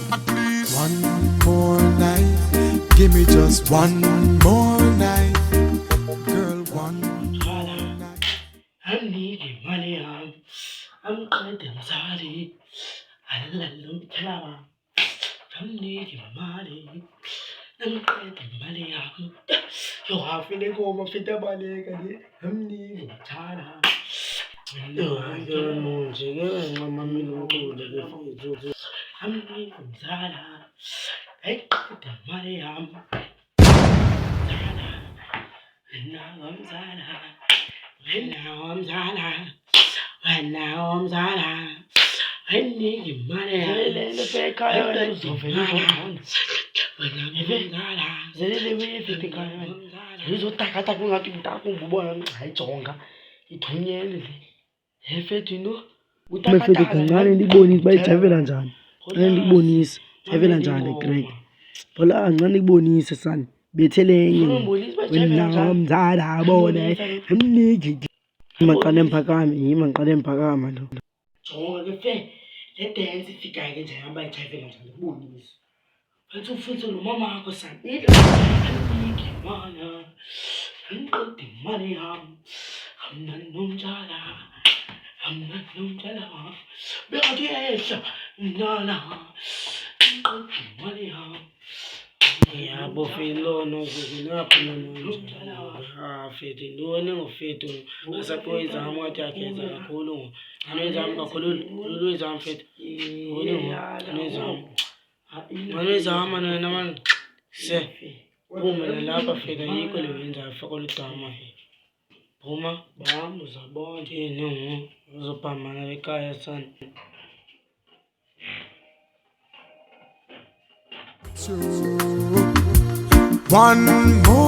One more night, give me just one more night, girl, one more night. I'm needing money, I'm getting sorry. I love Talaba. I'm needing money. I'm getting money, you have to go over fit the money. I'm needing Tana. I'm needing Tana. I get the money, Tana. And now I'm Tana. And now I'm Tana. And now I'm Tana. I need money. Mefethu kancane ndikubonise uba ijayivela njani. Ngicela ndikubonise ijayivela njani le track. Phola kancane ndikubonise son. Bethele enye. Wena umzala abona. Emniki. Maqale emphakame, maqale emphakama lo. Jonga ke fe le dance ifikayo ke njani aba ijayivela njani kubonisa. Athi ufuthe lo mama wakho son. Emniki mana. Ngiqoda imali yami. Amnani nomjala. Amnani nomjala. Bekathi uyehla. Mnana. Ngiqoda imali yami. Yabo felono zilapho manje fethi ntoni ngofethu asapho izama wathi akhenza kakhulu anezama kakhulu izama fethi anezama nina man se uma lapha fethi ayikho le wenza afaka oludama phuma bahamba uzabona yini uzobhamana ekhaya sana. One more